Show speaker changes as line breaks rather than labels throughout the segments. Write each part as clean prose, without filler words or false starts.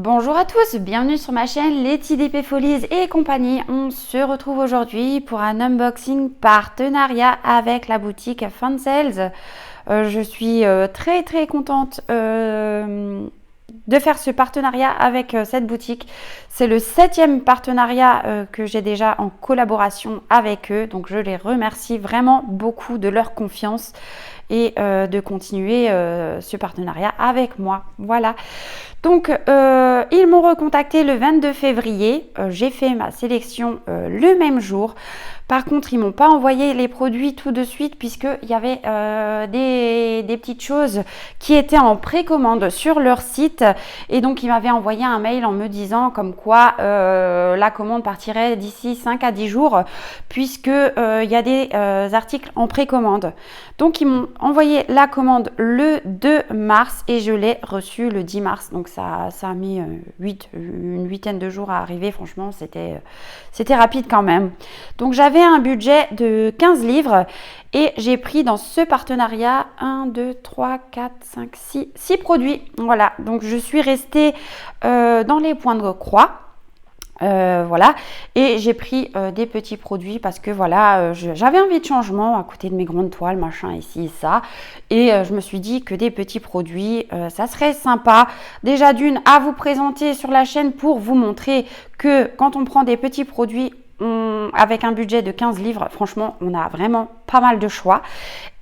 Bonjour à tous, bienvenue sur ma chaîne Letty DP Folies et compagnie. On se retrouve aujourd'hui pour un unboxing partenariat avec la boutique Fun Sales. Je suis très contente de faire ce partenariat avec cette boutique. C'est le 7e partenariat que j'ai déjà en collaboration avec eux. Donc je les remercie vraiment beaucoup de leur confiance et de continuer ce partenariat avec moi. Voilà. Donc ils m'ont recontacté le 22 février. J'ai fait ma sélection le même jour. Par contre, ils m'ont pas envoyé les produits tout de suite puisqu'il y avait des petites choses qui étaient en précommande sur leur site. Et donc, ils m'avaient envoyé un mail en me disant comme quoi la commande partirait d'ici 5 à 10 jours puisque il y a des articles en précommande. Donc, ils m'ont envoyé la commande le 2 mars et je l'ai reçue le 10 mars. Donc, ça a mis une huitaine de jours à arriver. Franchement, c'était rapide quand même. Donc, j'avais un budget de 15 livres et j'ai pris dans ce partenariat 1, 2, 3, 4, 5, 6 produits. Voilà, donc je suis restée dans les points de croix. Voilà, et j'ai pris des petits produits parce que voilà, j'avais envie de changement à côté de mes grandes toiles, machin, ici et ça, et je me suis dit que des petits produits, ça serait sympa, déjà d'une à vous présenter sur la chaîne pour vous montrer que quand on prend des petits produits, avec un budget de 15 livres, franchement, on a vraiment pas mal de choix.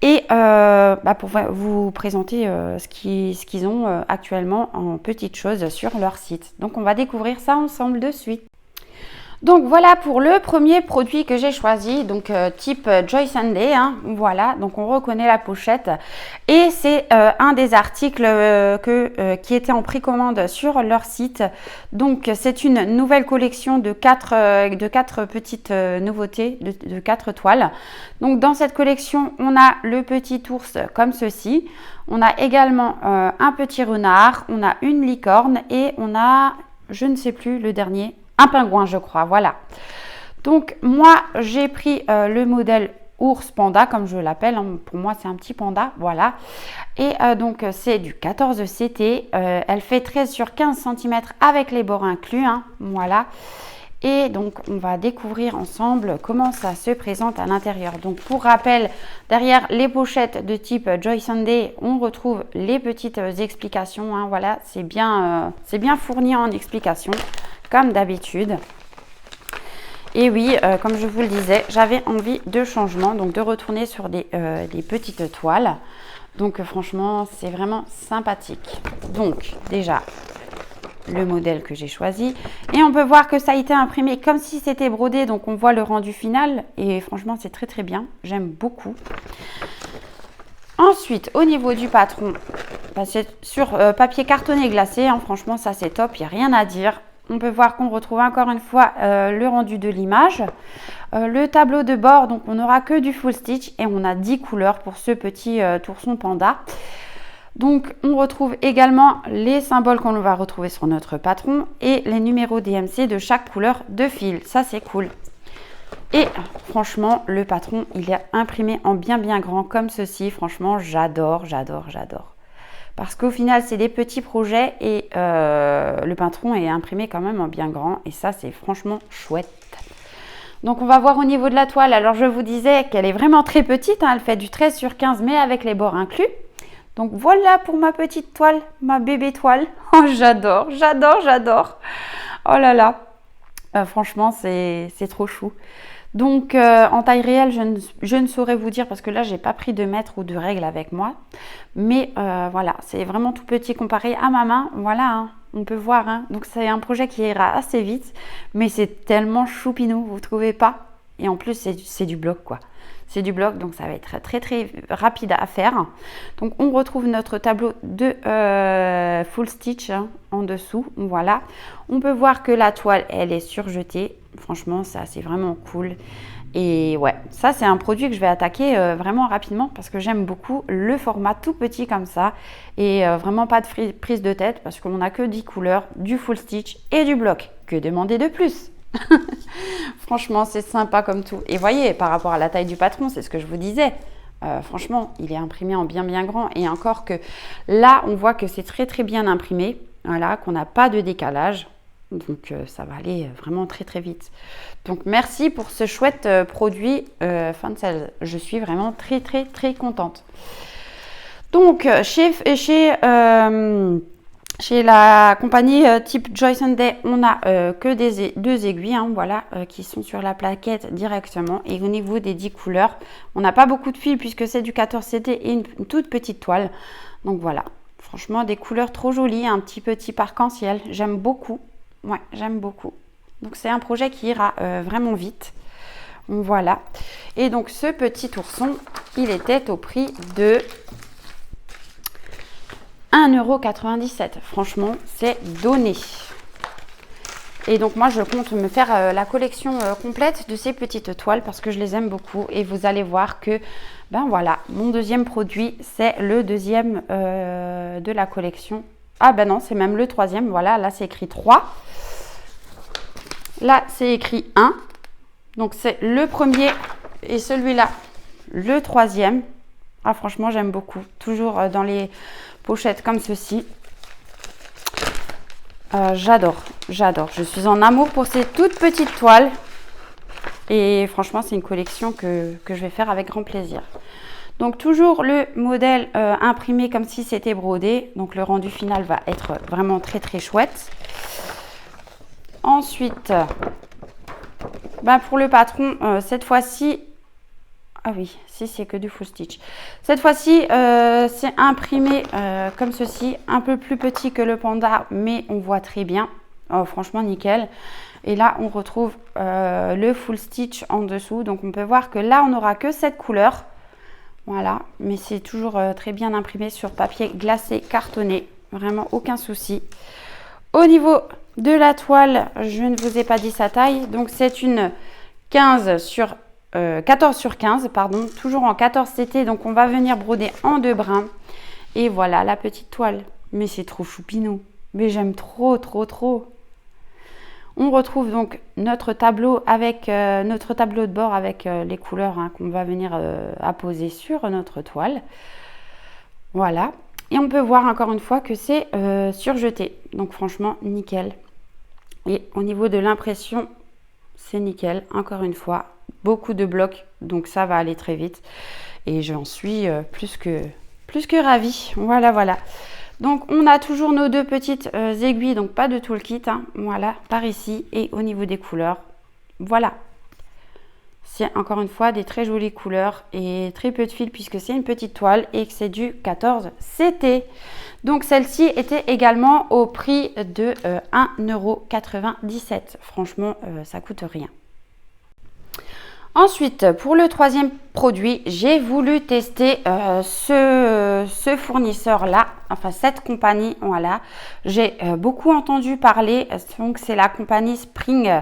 Et pour vous présenter ce qu'ils ont actuellement en petites choses sur leur site. Donc, on va découvrir ça ensemble de suite. Donc voilà pour le premier produit que j'ai choisi, donc type Joy Sunday, hein, voilà, donc on reconnaît la pochette et c'est un des articles qui était en précommande sur leur site. Donc c'est une nouvelle collection de quatre petites nouveautés, de 4 toiles. Donc dans cette collection, on a le petit ours comme ceci, on a également un petit renard, on a une licorne et on a, je ne sais plus le dernier, un pingouin, je crois, voilà. Donc, moi, j'ai pris le modèle ours panda, comme je l'appelle. Hein. Pour moi, c'est un petit panda, voilà. Et donc, c'est du 14 CT. Elle fait 13 sur 15 cm avec les bords inclus, hein, voilà. Et donc, on va découvrir ensemble comment ça se présente à l'intérieur. Donc, pour rappel, derrière les pochettes de type Joy Sunday, on retrouve les petites explications. Hein, voilà, c'est bien fourni en explications, comme d'habitude. Et oui, comme je vous le disais, j'avais envie de changement, donc de retourner sur des petites toiles. Donc, franchement, c'est vraiment sympathique. Donc, déjà, le modèle que j'ai choisi et on peut voir que ça a été imprimé comme si c'était brodé, donc on voit le rendu final et franchement c'est très bien, j'aime beaucoup. Ensuite au niveau du patron, c'est sur papier cartonné glacé, hein, franchement ça c'est top, il n'y a rien à dire. On peut voir qu'on retrouve encore une fois le rendu de l'image, le tableau de bord, donc on n'aura que du full stitch et on a 10 couleurs pour ce petit ourson panda. Donc, on retrouve également les symboles qu'on va retrouver sur notre patron et les numéros DMC de chaque couleur de fil. Ça, c'est cool. Et franchement, le patron, il est imprimé en bien grand comme ceci. Franchement, j'adore. Parce qu'au final, c'est des petits projets et le patron est imprimé quand même en bien grand. Et ça, c'est franchement chouette. Donc, on va voir au niveau de la toile. Alors, je vous disais qu'elle est vraiment très petite. Hein. Elle fait du 13 sur 15, mais avec les bords inclus. Donc voilà pour ma petite toile, ma bébé toile. Oh, j'adore. Oh là là. Franchement, c'est trop chou. Donc en taille réelle, je ne saurais vous dire parce que là, j'ai pas pris de mètre ou de règle avec moi. Mais voilà, c'est vraiment tout petit comparé à ma main. Voilà, hein, on peut voir. Hein. Donc c'est un projet qui ira assez vite. Mais c'est tellement choupinou, vous trouvez pas? Et en plus, c'est du bloc, quoi. C'est du bloc, donc ça va être très rapide à faire. Donc, on retrouve notre tableau de full stitch hein, en dessous. Voilà. On peut voir que la toile, elle est surjetée. Franchement, ça, c'est vraiment cool. Et ouais, ça, c'est un produit que je vais attaquer vraiment rapidement parce que j'aime beaucoup le format tout petit comme ça. Et vraiment pas de prise de tête parce qu'on n'a que 10 couleurs, du full stitch et du bloc. Que demander de plus? Franchement, c'est sympa comme tout. Et voyez, par rapport à la taille du patron, c'est ce que je vous disais. Franchement, il est imprimé en bien grand. Et encore que là, on voit que c'est très bien imprimé. voilà, qu'on n'a pas de décalage. Donc ça va aller vraiment très très vite. Donc merci pour ce chouette produit Fancel. Je suis vraiment très très très contente. Donc chez la compagnie type Joy Sunday, on a que deux aiguilles, hein, voilà, qui sont sur la plaquette directement. Et au niveau des 10 couleurs, on n'a pas beaucoup de fils puisque c'est du 14 CT et une toute petite toile. Donc voilà, franchement des couleurs trop jolies, un petit arc-en-ciel. J'aime beaucoup. Ouais, j'aime beaucoup. Donc c'est un projet qui ira vraiment vite. Voilà. Et donc ce petit ourson, il était au prix de 1,97 €. Franchement, c'est donné. Et donc moi, je compte me faire la collection complète de ces petites toiles parce que je les aime beaucoup. Et vous allez voir que, ben voilà, mon deuxième produit, c'est le deuxième de la collection. Ah ben non, c'est même le troisième. Voilà, là, c'est écrit 3. Là, c'est écrit 1. Donc, c'est le premier et celui-là, le troisième. Ah, franchement, j'aime beaucoup. Toujours dans les pochettes comme ceci. J'adore, j'adore. Je suis en amour pour ces toutes petites toiles. Et franchement, c'est une collection que je vais faire avec grand plaisir. Donc, toujours le modèle imprimé comme si c'était brodé. Donc, le rendu final va être vraiment très, très chouette. Ensuite, ben pour le patron, cette fois-ci, ah oui, si c'est que du full stitch. Cette fois-ci, c'est imprimé comme ceci, un peu plus petit que le panda, mais on voit très bien. Oh, franchement, nickel. Et là, on retrouve le full stitch en dessous. Donc, on peut voir que là, on n'aura que cette couleur. Voilà, mais c'est toujours très bien imprimé sur papier glacé, cartonné. Vraiment, aucun souci. Au niveau de la toile, je ne vous ai pas dit sa taille. Donc, c'est une 14 sur 15, pardon, toujours en 14 CT. Donc, on va venir broder en 2 brins. Et voilà la petite toile. Mais c'est trop choupinou. Mais j'aime trop, trop, trop. On retrouve donc notre tableau de bord avec les couleurs hein, qu'on va venir apposer sur notre toile. Voilà. Et on peut voir encore une fois que c'est surjeté. Donc franchement, nickel. Et au niveau de l'impression, c'est nickel. Encore une fois, beaucoup de blocs. Donc ça va aller très vite. Et j'en suis plus que ravie. Voilà, voilà. Donc on a toujours nos 2 petites aiguilles. Donc pas de tout le kit. Hein, voilà, par ici. Et au niveau des couleurs, voilà. C'est encore une fois des très jolies couleurs et très peu de fil puisque c'est une petite toile et que c'est du 14 CT. Donc celle-ci était également au prix de 1,97 €. Franchement, ça coûte rien. Ensuite, pour le troisième produit, j'ai voulu tester ce fournisseur-là, enfin cette compagnie, voilà. J'ai beaucoup entendu parler, donc c'est la compagnie Spring.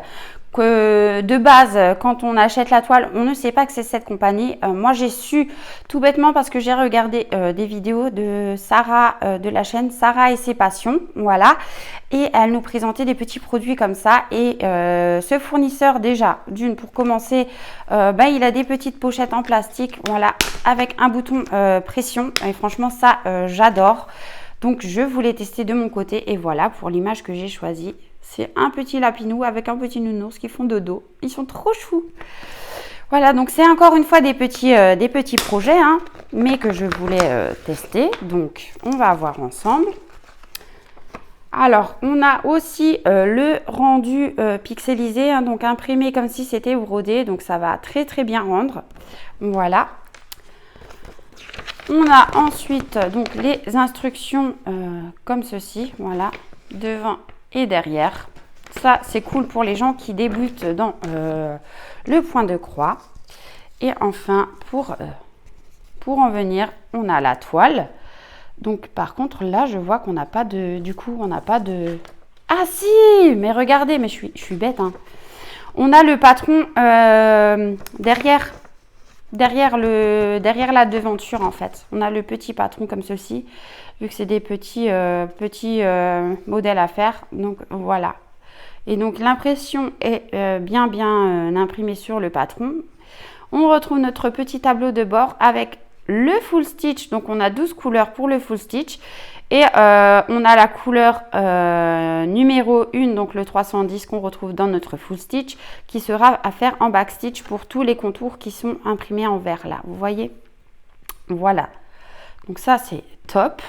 Que de base, quand on achète la toile, on ne sait pas que c'est cette compagnie. Moi, j'ai su tout bêtement parce que j'ai regardé des vidéos de Sarah, de la chaîne Sarah et ses passions, voilà. Et elle nous présentait des petits produits comme ça. Et ce fournisseur, déjà, d'une pour commencer, il a des petites pochettes en plastique, voilà, avec un bouton pression. Et franchement, ça, j'adore. Donc, je voulais tester de mon côté. Et voilà, pour l'image que j'ai choisie. C'est un petit lapinou avec un petit nounours qui font dodo. Ils sont trop choux. Voilà, donc c'est encore une fois des petits projets, hein, mais que je voulais tester. Donc, on va voir ensemble. Alors, on a aussi le rendu pixelisé, hein, donc imprimé comme si c'était brodé. Donc, ça va très, très bien rendre. Voilà. On a ensuite donc les instructions comme ceci. Voilà, devant et derrière. Ça, c'est cool pour les gens qui débutent dans le point de croix. Et enfin, pour en venir, on a la toile. Donc, par contre, là, je vois qu'on n'a pas de... Du coup, on n'a pas de... Ah si! Mais regardez, mais je suis bête. Hein. On a le patron derrière la devanture, en fait. On a le petit patron comme ceci. Vu que c'est des petits modèles à faire. Donc, voilà. Et donc, l'impression est bien imprimée sur le patron. On retrouve notre petit tableau de bord avec le full stitch. Donc, on a 12 couleurs pour le full stitch. Et on a la couleur numéro 1, donc le 310 qu'on retrouve dans notre full stitch, qui sera à faire en backstitch pour tous les contours qui sont imprimés en vert là. Vous voyez? Voilà. Donc ça, c'est top.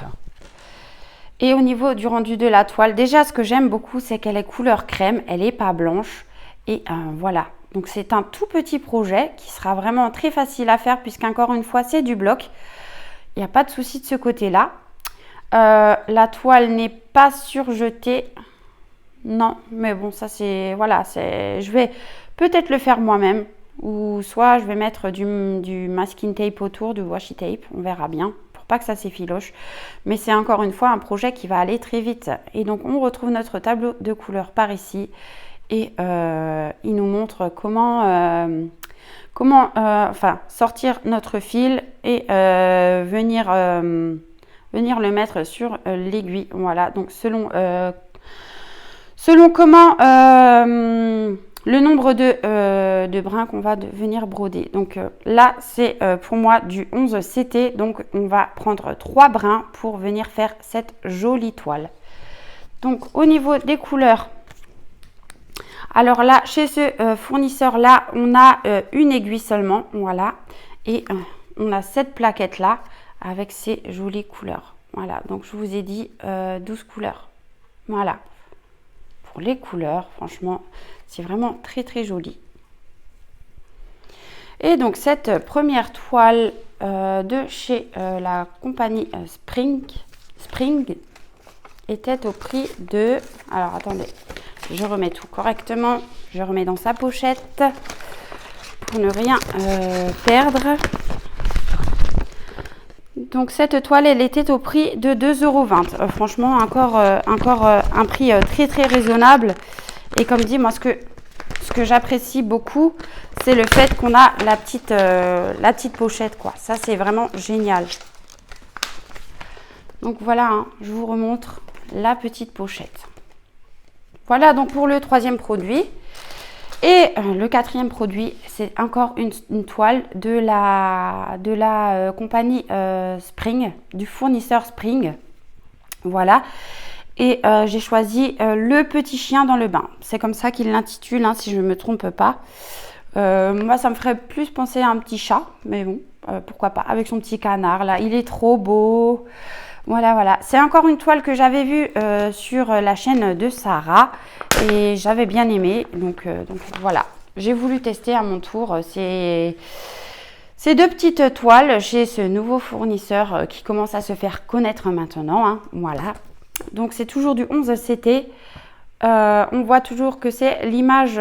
Et au niveau du rendu de la toile, déjà ce que j'aime beaucoup, c'est qu'elle est couleur crème, elle n'est pas blanche. Et voilà. Donc c'est un tout petit projet qui sera vraiment très facile à faire puisqu'encore une fois, c'est du bloc. Il n'y a pas de souci de ce côté-là. La toile n'est pas surjetée. Non, mais bon, ça c'est... Voilà, je vais peut-être le faire moi-même. Ou soit je vais mettre du masking tape autour, du washi tape. On verra bien, pour pas que ça s'effiloche. Mais c'est encore une fois un projet qui va aller très vite. Et donc, on retrouve notre tableau de couleurs par ici. Et il nous montre comment sortir notre fil et venir le mettre sur l'aiguille. Voilà, donc selon comment le nombre de brins qu'on va venir broder. Donc là, c'est pour moi du 11 CT. Donc on va prendre 3 brins pour venir faire cette jolie toile. Donc au niveau des couleurs, alors là, chez ce fournisseur-là, on a une aiguille seulement, voilà. Et on a cette plaquette-là avec ces jolies couleurs. Voilà, donc je vous ai dit 12 couleurs. Voilà. Pour les couleurs, franchement, c'est vraiment très très joli. Et donc cette première toile de chez la compagnie Spring était au prix de... Alors attendez, je remets tout correctement. Je remets dans sa pochette pour ne rien perdre. Donc cette toile, elle était au prix de 2,20 €. Franchement, encore un prix très très raisonnable. Et comme dit, moi ce que j'apprécie beaucoup, c'est le fait qu'on a la petite pochette, quoi. Ça, c'est vraiment génial. Donc voilà, hein, je vous remontre la petite pochette. Voilà donc pour le troisième produit. Et le quatrième produit, c'est encore une toile de la compagnie Spring, du fournisseur Spring. Voilà. Et j'ai choisi le petit chien dans le bain. C'est comme ça qu'il l'intitule, hein, si je ne me trompe pas. Moi, ça me ferait plus penser à un petit chat, mais bon, pourquoi pas, avec son petit canard là. Il est trop beau. Voilà, voilà. C'est encore une toile que j'avais vue sur la chaîne de Sarah et j'avais bien aimé. Donc voilà, j'ai voulu tester à mon tour ces 2 petites toiles chez ce nouveau fournisseur qui commence à se faire connaître maintenant, hein. Voilà. Donc c'est toujours du 11 CT. On voit toujours que c'est l'image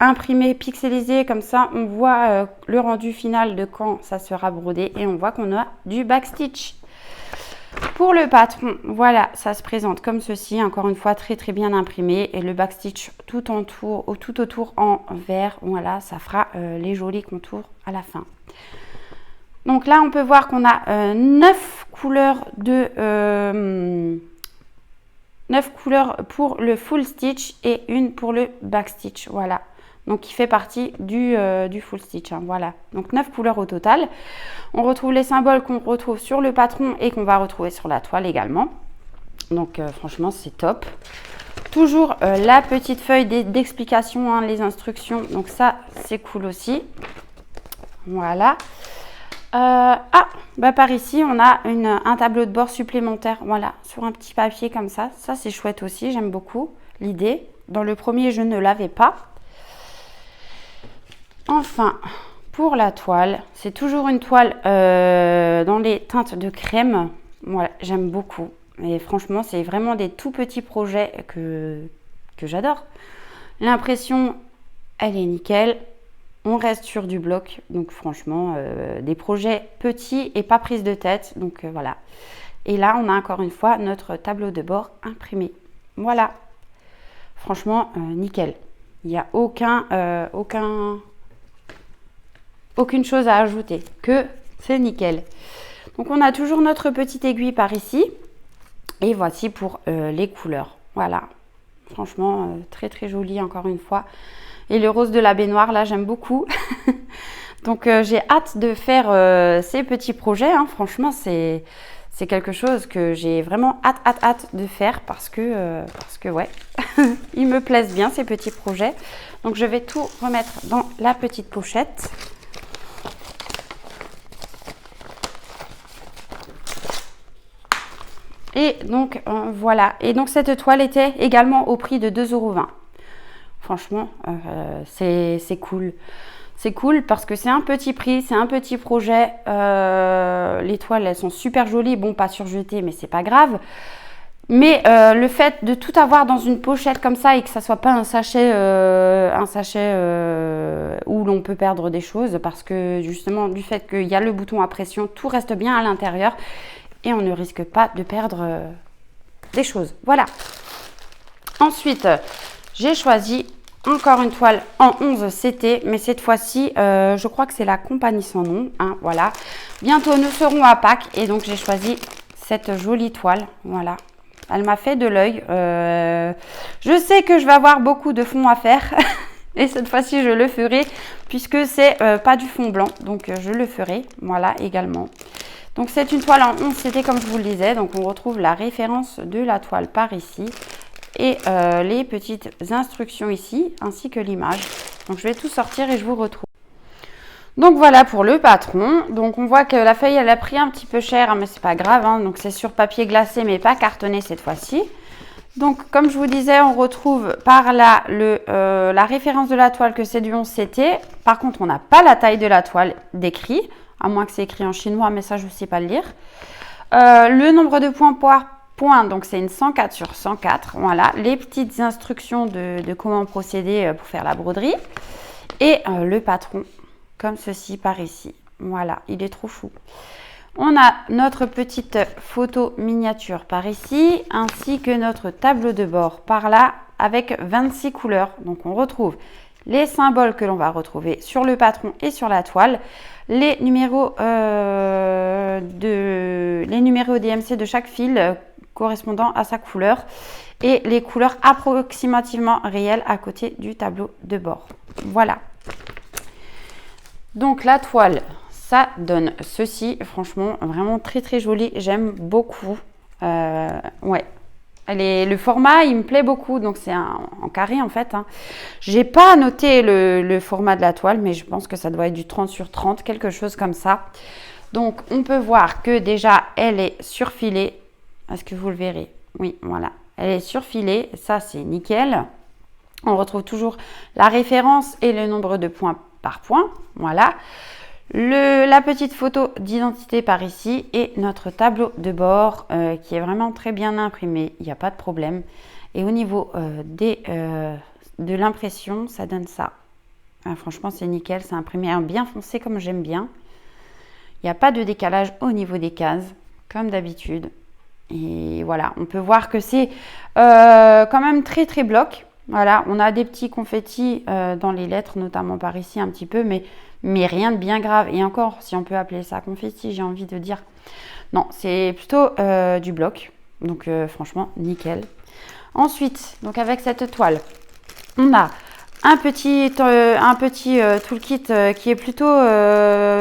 imprimée, pixelisée. Comme ça, on voit le rendu final de quand ça sera brodé et on voit qu'on a du backstitch. Pour le patron, voilà, ça se présente comme ceci, encore une fois très très bien imprimé et le backstitch tout autour en vert, voilà, ça fera les jolis contours à la fin. Donc là, on peut voir qu'on a 9 couleurs 9 couleurs pour le full stitch et une pour le backstitch, voilà. Donc, qui fait partie du full stitch, hein, voilà. Donc, 9 couleurs au total. On retrouve les symboles qu'on retrouve sur le patron et qu'on va retrouver sur la toile également. Donc, franchement, c'est top. Toujours la petite feuille d'explication, hein, les instructions. Donc, ça, c'est cool aussi. Voilà. Par ici, on a un tableau de bord supplémentaire, voilà, sur un petit papier comme ça. Ça, c'est chouette aussi, j'aime beaucoup l'idée. Dans le premier, je ne l'avais pas. Enfin, pour la toile, c'est toujours une toile dans les teintes de crème. Voilà, j'aime beaucoup. Et franchement, c'est vraiment des tout petits projets que j'adore. L'impression, elle est nickel. On reste sur du bloc. Donc franchement, des projets petits et pas prise de tête. Donc voilà. Et là, on a encore une fois notre tableau de bord imprimé. Voilà. Franchement, nickel. Il n'y a aucune chose à ajouter, que c'est nickel. Donc on a toujours notre petite aiguille par ici et voici pour les couleurs. Voilà, franchement très très joli encore une fois. Et le rose de la baignoire là, j'aime beaucoup. Donc j'ai hâte de faire ces petits projets, hein. Franchement c'est c'est quelque chose que j'ai vraiment hâte de faire parce que ouais, ils me plaisent bien ces petits projets. Donc je vais tout remettre dans la petite pochette. Et donc voilà. Et donc cette toile était également au prix de 2,20 €. Franchement, c'est cool. C'est cool parce que c'est un petit prix, c'est un petit projet. Les toiles, elles sont super jolies. Bon, pas surjetées, mais c'est pas grave. Mais le fait de tout avoir dans une pochette comme ça et que ça soit pas un sachet où l'on peut perdre des choses, parce que justement du fait qu'il y a le bouton à pression, tout reste bien à l'intérieur et on ne risque pas de perdre des choses. Voilà. Ensuite, j'ai choisi encore une toile en 11 CT, mais cette fois-ci, je crois que c'est la compagnie sans nom. Hein, voilà. Bientôt, nous serons à Pâques et donc j'ai choisi cette jolie toile. Voilà. Elle m'a fait de l'œil. Je sais que je vais avoir beaucoup de fond à faire et cette fois-ci, je le ferai puisque c'est pas du fond blanc. Donc, je le ferai. Voilà, également. Donc, c'est une toile en 11 CT comme je vous le disais. Donc, on retrouve la référence de la toile par ici. Et les petites instructions ici, ainsi que l'image. Donc, je vais tout sortir et je vous retrouve. Donc, voilà pour le patron. Donc, on voit que la feuille, elle a pris un petit peu cher, mais c'est pas grave. Hein. Donc, c'est sur papier glacé, mais pas cartonné cette fois-ci. Donc, comme je vous disais, on retrouve par là la référence de la toile que c'est du 11 CT. Par contre, on n'a pas la taille de la toile décrit, à moins que c'est écrit en chinois, mais ça, je ne sais pas le lire. Le nombre de points donc c'est une 104 sur 104. Voilà, les petites instructions de comment procéder pour faire la broderie. Et le patron, comme ceci par ici. Voilà, il est trop fou. On a notre petite photo miniature par ici, ainsi que notre tableau de bord par là, avec 26 couleurs. Donc on retrouve les symboles que l'on va retrouver sur le patron et sur la toile, les numéros DMC de chaque fil correspondant à sa couleur et les couleurs approximativement réelles à côté du tableau de bord. Voilà. Donc la toile, ça donne ceci. Franchement, vraiment très très joli. J'aime beaucoup. Ouais. Le format, il me plaît beaucoup. Donc c'est en carré en fait. Hein. J'ai pas noté le format de la toile, mais je pense que ça doit être du 30 sur 30, quelque chose comme ça. Donc on peut voir que déjà elle est surfilée. Est-ce que vous le verrez? Oui, voilà. Elle est surfilée. Ça, c'est nickel. On retrouve toujours la référence et le nombre de points par point. Voilà. La petite photo d'identité par ici et notre tableau de bord qui est vraiment très bien imprimé. Il n'y a pas de problème. Et au niveau de l'impression, ça donne ça. Franchement, c'est nickel. C'est imprimé en bien foncé comme j'aime bien. Il n'y a pas de décalage au niveau des cases, comme d'habitude. Et voilà, on peut voir que c'est quand même très très bloc. Voilà, on a des petits confettis dans les lettres, notamment par ici un petit peu, mais rien de bien grave. Et encore, si on peut appeler ça confetti, j'ai envie de dire. Non, c'est plutôt du bloc. Donc franchement, nickel. Ensuite, donc avec cette toile, on a un petit toolkit qui est plutôt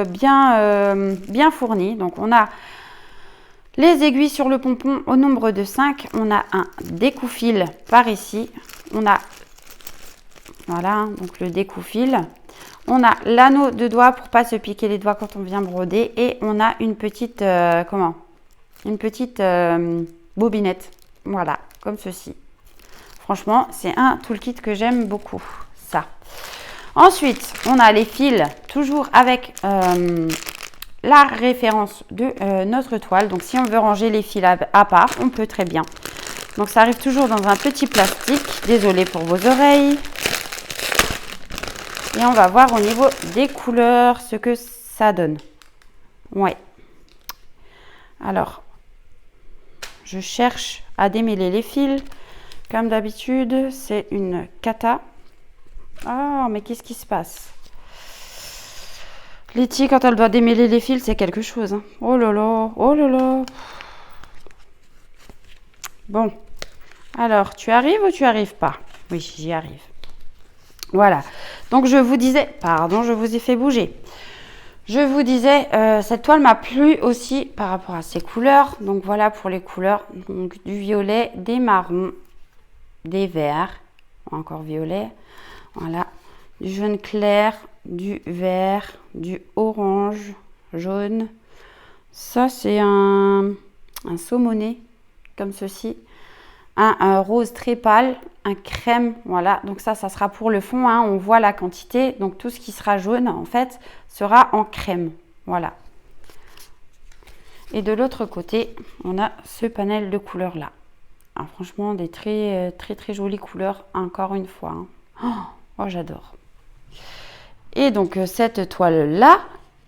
bien fourni. Donc on a les aiguilles sur le pompon au nombre de 5. On a un découpe-fil par ici. On a, voilà, donc le découpe-fil. On a l'anneau de doigt pour pas se piquer les doigts quand on vient broder. Et on a une petite, bobinette. Voilà, comme ceci. Franchement, c'est un toolkit que j'aime beaucoup, ça. Ensuite, on a les fils, toujours avec la référence de notre toile. Donc, si on veut ranger les fils à part, on peut très bien. Donc, ça arrive toujours dans un petit plastique. Désolée pour vos oreilles. Et on va voir au niveau des couleurs ce que ça donne. Ouais. Alors, je cherche à démêler les fils. Comme d'habitude, c'est une cata. Oh, mais qu'est-ce qui se passe? Letty, quand elle doit démêler les fils, c'est quelque chose. Hein. Oh là là, oh là là. Bon. Alors, tu arrives ou tu arrives pas? Oui, j'y arrive. Voilà. Donc, je vous disais... Pardon, je vous ai fait bouger. Je vous disais, cette toile m'a plu aussi par rapport à ses couleurs. Donc voilà pour les couleurs. Donc du violet, des marrons, des verts, encore violet. Voilà, du jaune clair, du vert, du orange, jaune. Ça c'est un saumoné comme ceci. Un rose très pâle, un crème, voilà, donc ça sera pour le fond, hein. On voit la quantité, donc tout ce qui sera jaune en fait sera en crème, voilà. Et de l'autre côté, on a ce panel de couleurs là. Ah, franchement, des très jolies couleurs, encore une fois, hein. Oh, j'adore. Et donc cette toile là,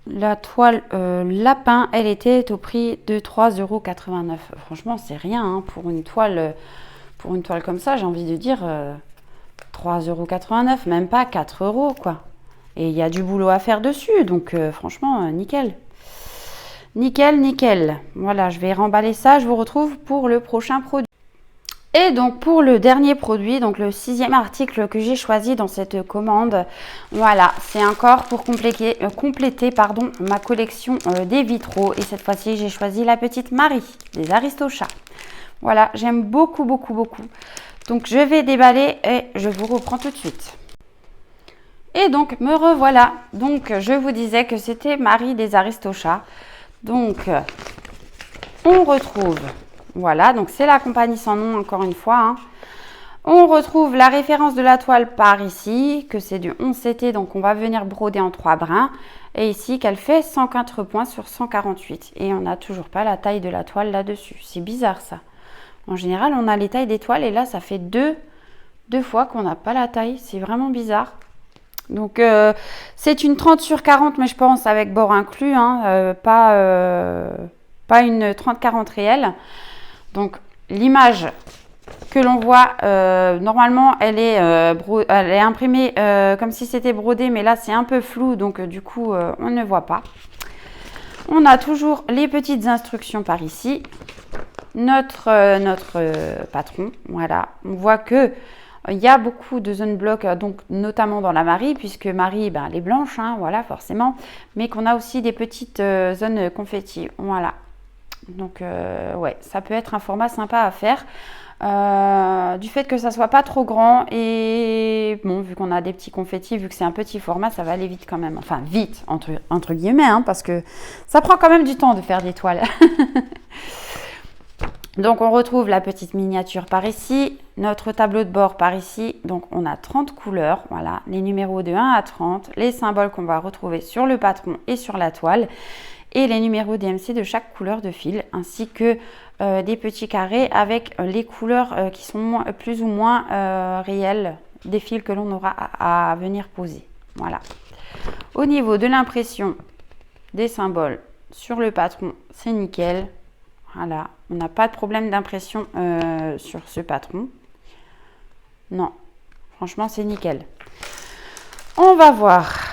la toile lapin, elle était au prix de 3,89 €. Franchement, c'est rien, hein, pour une toile comme ça, j'ai envie de dire 3,89 €, même pas 4 € quoi. Et il y a du boulot à faire dessus, donc franchement, nickel. Nickel, nickel. Voilà, je vais remballer ça, je vous retrouve pour le prochain produit. Et donc pour le dernier produit, donc le 6e article que j'ai choisi dans cette commande, voilà, c'est encore pour compléter ma collection des vitraux. Et cette fois-ci, j'ai choisi la petite Marie des Aristochats. Voilà, j'aime beaucoup, beaucoup, beaucoup. Donc je vais déballer et je vous reprends tout de suite. Et donc me revoilà. Donc je vous disais que c'était Marie des Aristochats. Donc on retrouve... Voilà, donc c'est la compagnie sans nom, encore une fois, hein. On retrouve la référence de la toile par ici, que c'est du 11 CT, donc on va venir broder en 3 brins. Et ici, qu'elle fait 104 points sur 148. Et on n'a toujours pas la taille de la toile là-dessus. C'est bizarre, ça. En général, on a les tailles des toiles, et là, ça fait deux fois qu'on n'a pas la taille. C'est vraiment bizarre. Donc, c'est une 30 sur 40, mais je pense avec bord inclus, hein, pas une 30-40 réelle. Donc, l'image que l'on voit, normalement, elle est imprimée comme si c'était brodé, mais là, c'est un peu flou, donc du coup, on ne voit pas. On a toujours les petites instructions par ici. Notre patron, voilà. On voit que il y a beaucoup de zones blocs, donc notamment dans la Marie, puisque Marie, ben, elle est blanche, hein, voilà, forcément, mais qu'on a aussi des petites zones confetti, voilà. Donc, ouais, ça peut être un format sympa à faire. Du fait que ça soit pas trop grand et bon, vu qu'on a des petits confettis, vu que c'est un petit format, ça va aller vite quand même. Enfin, vite, entre guillemets, hein, parce que ça prend quand même du temps de faire des toiles. Donc, on retrouve la petite miniature par ici, notre tableau de bord par ici. Donc, on a 30 couleurs, voilà, les numéros de 1 à 30, les symboles qu'on va retrouver sur le patron et sur la toile, et les numéros DMC de chaque couleur de fil, ainsi que des petits carrés avec les couleurs qui sont plus ou moins réelles des fils que l'on aura à venir poser. Voilà. Au niveau de l'impression des symboles sur le patron, c'est nickel. Voilà, on n'a pas de problème d'impression sur ce patron. Non, franchement, c'est nickel. On va voir.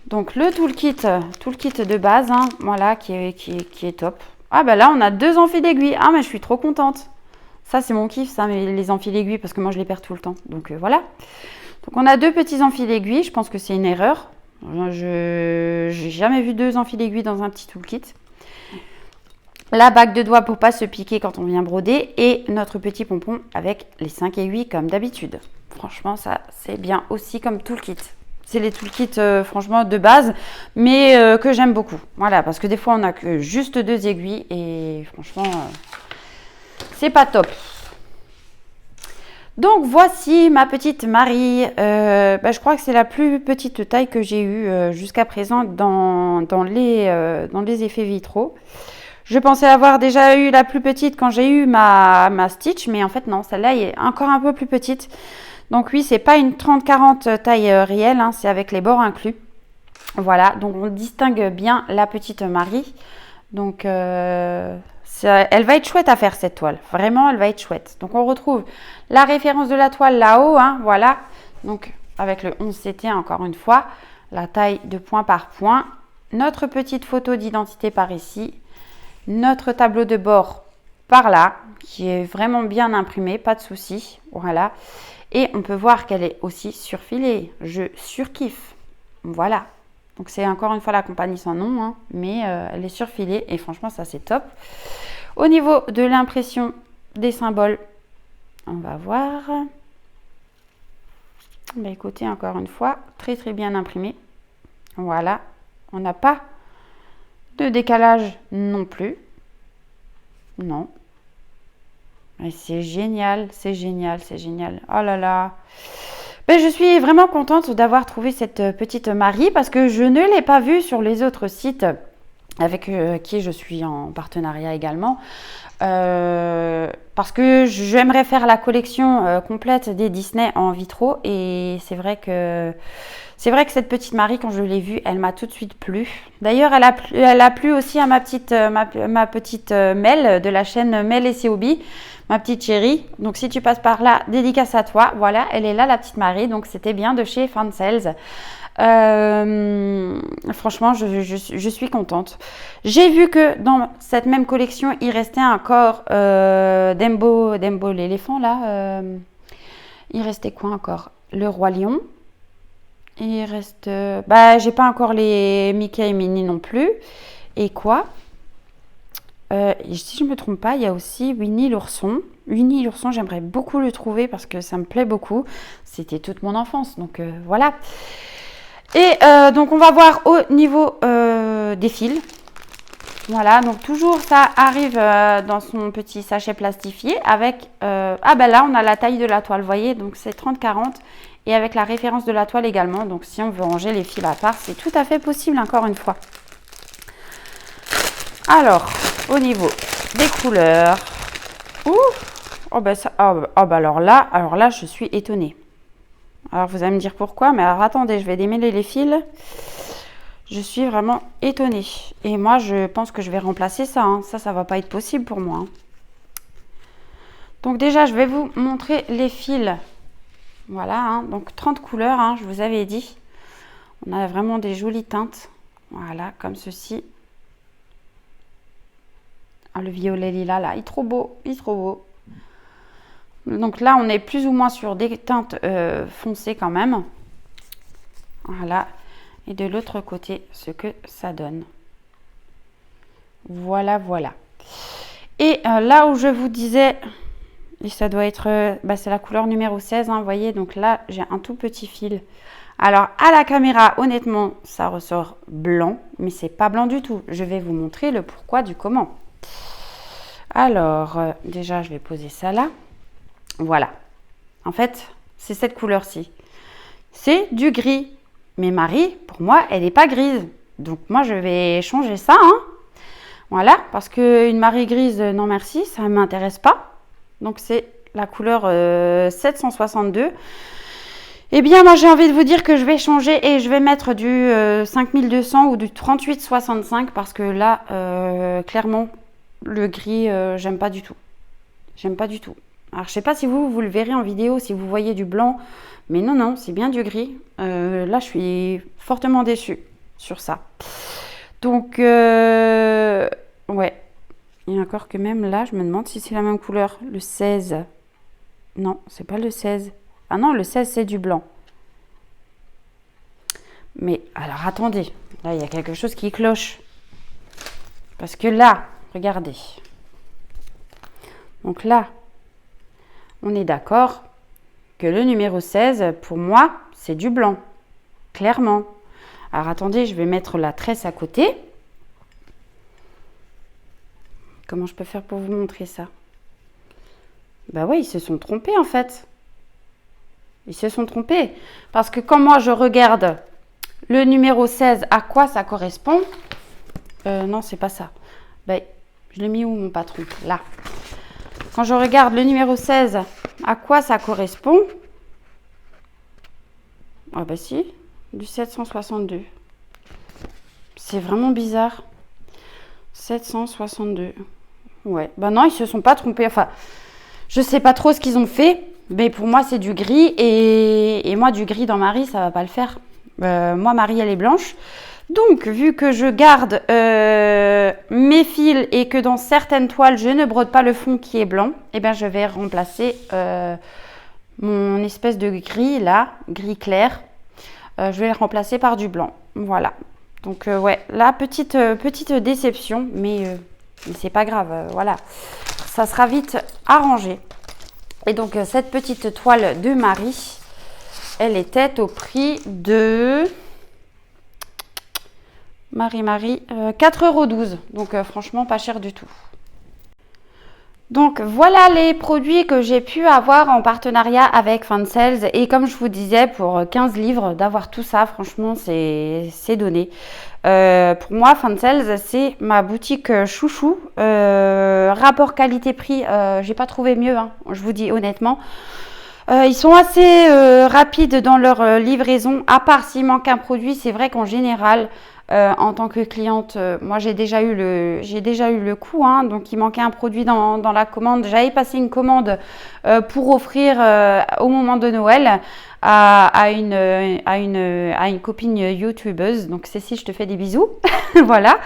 Donc le toolkit de base, hein, voilà, qui est top. Ah bah là, on a 2 enfils d'aiguilles. Ah, mais je suis trop contente. Ça, c'est mon kiff, ça, mais les enfils d'aiguilles, parce que moi, je les perds tout le temps. Donc voilà. Donc on a 2 petits enfils d'aiguilles. Je pense que c'est une erreur. Je n'ai jamais vu 2 enfils d'aiguilles dans un petit toolkit. La bague de doigts pour pas se piquer quand on vient broder. Et notre petit pompon avec les 5 aiguilles comme d'habitude. Franchement, ça, c'est bien aussi comme toolkit. C'est les toolkits franchement de base, mais que j'aime beaucoup. Voilà, parce que des fois on a que juste 2 aiguilles et franchement, c'est pas top. Donc voici ma petite Marie. Je crois que c'est la plus petite taille que j'ai eue jusqu'à présent dans les effets vitraux. Je pensais avoir déjà eu la plus petite quand j'ai eu ma Stitch, mais en fait non, celle-là est encore un peu plus petite. Donc oui, c'est pas une 30-40 taille réelle, hein, c'est avec les bords inclus. Voilà, donc on distingue bien la petite Marie. Donc elle va être chouette à faire cette toile. Vraiment, elle va être chouette. Donc on retrouve la référence de la toile là-haut, hein, voilà. Donc avec le 11 CT encore une fois, la taille de point par point. Notre petite photo d'identité par ici. Notre tableau de bord par là, qui est vraiment bien imprimé, pas de souci. Voilà. Et on peut voir qu'elle est aussi surfilée. Je surkiffe. Voilà. Donc c'est encore une fois la compagnie sans nom, hein, mais elle est surfilée et franchement ça c'est top. Au niveau de l'impression des symboles, on va voir. Bah, écoutez, encore une fois, très très bien imprimé. Voilà, on n'a pas de décalage non plus. Non. Et c'est génial, c'est génial, c'est génial. Oh là là. Ben, je suis vraiment contente d'avoir trouvé cette petite Marie parce que je ne l'ai pas vue sur les autres sites avec qui je suis en partenariat également. Parce que j'aimerais faire la collection complète des Disney en vitro et c'est vrai que cette petite Marie, quand je l'ai vue, elle m'a tout de suite plu. D'ailleurs, elle a plu aussi à ma petite Mel de la chaîne Mel et COB, ma petite chérie. Donc si tu passes par là, dédicace à toi. Voilà, elle est là la petite Marie, donc c'était bien de chez Fansales. Franchement, je suis contente. J'ai vu que dans cette même collection, il restait encore Dembo l'éléphant là. Il restait quoi encore? Le roi lion. Il reste... bah, j'ai pas encore les Mickey et Minnie non plus. Et quoi? Si je me trompe pas, il y a aussi Winnie l'ourson. Winnie l'ourson, j'aimerais beaucoup le trouver parce que ça me plaît beaucoup. C'était toute mon enfance, donc voilà. Et donc on va voir au niveau des fils. Voilà, donc toujours ça arrive dans son petit sachet plastifié avec... ah ben là on a la taille de la toile, vous voyez, donc c'est 30-40 et avec la référence de la toile également. Donc si on veut ranger les fils à part, c'est tout à fait possible encore une fois. Alors, au niveau des couleurs... Ouh, oh ben ça, oh ben alors là je suis étonnée. Alors vous allez me dire pourquoi, mais alors attendez, je vais démêler les fils. Je suis vraiment étonnée. Et moi, je pense que je vais remplacer ça. Hein. Ça va pas être possible pour moi. Hein. Donc déjà, je vais vous montrer les fils. Voilà, hein. Donc 30 couleurs, hein, je vous avais dit. On a vraiment des jolies teintes. Voilà, comme ceci. Ah, le violet lilas, là, il est trop beau. Il est trop beau. Donc là, on est plus ou moins sur des teintes foncées quand même. Voilà. Et de l'autre côté, ce que ça donne. Voilà, voilà. Et là où je vous disais, et ça doit être, c'est la couleur numéro 16, hein, vous voyez, donc là, j'ai un tout petit fil. Alors, à la caméra, honnêtement, ça ressort blanc, mais c'est pas blanc du tout. Je vais vous montrer le pourquoi du comment. Alors, déjà, je vais poser ça là. Voilà. En fait, c'est cette couleur-ci. C'est du gris. Mais Marie, pour moi, elle n'est pas grise. Donc moi, je vais changer ça. Hein. Voilà, parce qu'une Marie grise, non merci, ça ne m'intéresse pas. Donc c'est la couleur 762. Eh bien, moi, j'ai envie de vous dire que je vais changer et je vais mettre du 5200 ou du 3865 parce que là, clairement, le gris, j'aime pas du tout. J'aime pas du tout. Alors, je sais pas si vous le verrez en vidéo, si vous voyez du blanc. Mais non, non, c'est bien du gris. Là, je suis fortement déçue sur ça. Donc, ouais. Et encore que même là, je me demande si c'est la même couleur. Le 16. Non, c'est pas le 16. Ah non, le 16, c'est du blanc. Mais, alors, attendez. Là, il y a quelque chose qui cloche. Parce que là, regardez. Donc là, on est d'accord que le numéro 16, pour moi, c'est du blanc. Clairement. Alors, attendez, je vais mettre la tresse à côté. Comment je peux faire pour vous montrer ça? Bah oui, ils se sont trompés, en fait. Ils se sont trompés. Parce que quand moi, je regarde le numéro 16, à quoi ça correspond? Non, c'est pas ça. Bah, je l'ai mis où, mon patron? Là. Quand je regarde le numéro 16, à quoi ça correspond? Ah bah si, du 762. C'est vraiment bizarre. 762. Ouais, bah non, ils se sont pas trompés. Enfin, je sais pas trop ce qu'ils ont fait, mais pour moi, c'est du gris. Et moi, du gris dans Marie, ça va pas le faire. Moi, Marie, elle est blanche. Donc, vu que je garde mes fils et que dans certaines toiles, je ne brode pas le fond qui est blanc, eh bien, je vais remplacer mon espèce de gris, là, gris clair. Je vais le remplacer par du blanc. Voilà. Donc ouais, la petite déception, mais c'est pas grave, voilà. Ça sera vite arrangé. Et donc cette petite toile de Marie, elle était au prix de... Marie, 4,12 €. Donc franchement, pas cher du tout. Donc voilà les produits que j'ai pu avoir en partenariat avec Fansales. Et comme je vous disais, pour 15 livres, d'avoir tout ça, franchement, c'est donné. Pour moi, Fansales, c'est ma boutique chouchou. Rapport qualité-prix, j'ai pas trouvé mieux, hein, je vous dis honnêtement. Ils sont assez rapides dans leur livraison, à part s'il manque un produit. C'est vrai qu'en général, en tant que cliente, moi j'ai déjà eu le coup, hein, donc il manquait un produit dans la commande. J'avais passé une commande pour offrir au moment de Noël à une copine youtubeuse. Donc Cécile, je te fais des bisous. Voilà.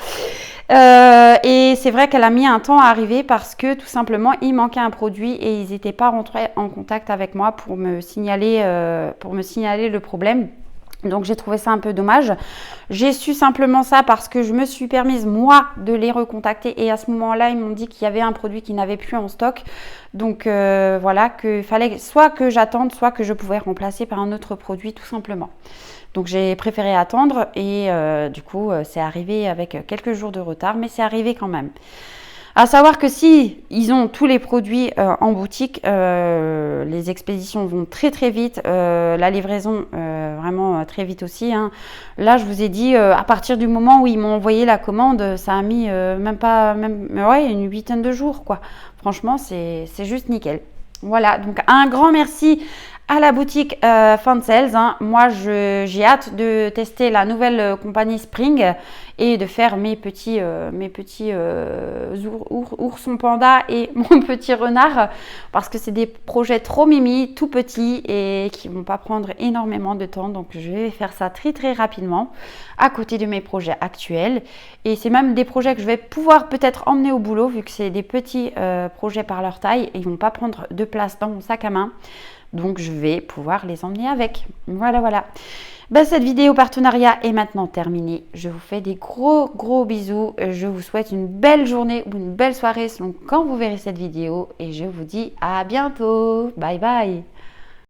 Et c'est vrai qu'elle a mis un temps à arriver parce que tout simplement il manquait un produit et ils n'étaient pas rentrés en contact avec moi pour me signaler le problème. Donc j'ai trouvé ça un peu dommage. J'ai su simplement ça parce que je me suis permise moi de les recontacter et à ce moment-là ils m'ont dit qu'il y avait un produit qu'ils n'avaient plus en stock. Donc voilà, qu'il fallait soit que j'attende, soit que je pouvais remplacer par un autre produit tout simplement. Donc j'ai préféré attendre et du coup c'est arrivé avec quelques jours de retard, mais c'est arrivé quand même. À savoir que si ils ont tous les produits en boutique, les expéditions vont très très vite, la livraison vraiment très vite aussi, hein. Là je vous ai dit à partir du moment où ils m'ont envoyé la commande, ça a mis ouais, une huitaine de jours quoi. Franchement c'est juste nickel. Voilà, donc un grand merci à la boutique Fansales, hein. Moi j'ai hâte de tester la nouvelle compagnie Spring et de faire mes petits oursons panda et mon petit renard parce que c'est des projets trop mimi, tout petits et qui vont pas prendre énormément de temps. Donc je vais faire ça très très rapidement à côté de mes projets actuels et c'est même des projets que je vais pouvoir peut-être emmener au boulot vu que c'est des petits projets par leur taille et ils vont pas prendre de place dans mon sac à main. Donc, je vais pouvoir les emmener avec. Voilà, voilà. Ben, cette vidéo partenariat est maintenant terminée. Je vous fais des gros, gros bisous. Je vous souhaite une belle journée ou une belle soirée selon quand vous verrez cette vidéo. Et je vous dis à bientôt. Bye, bye.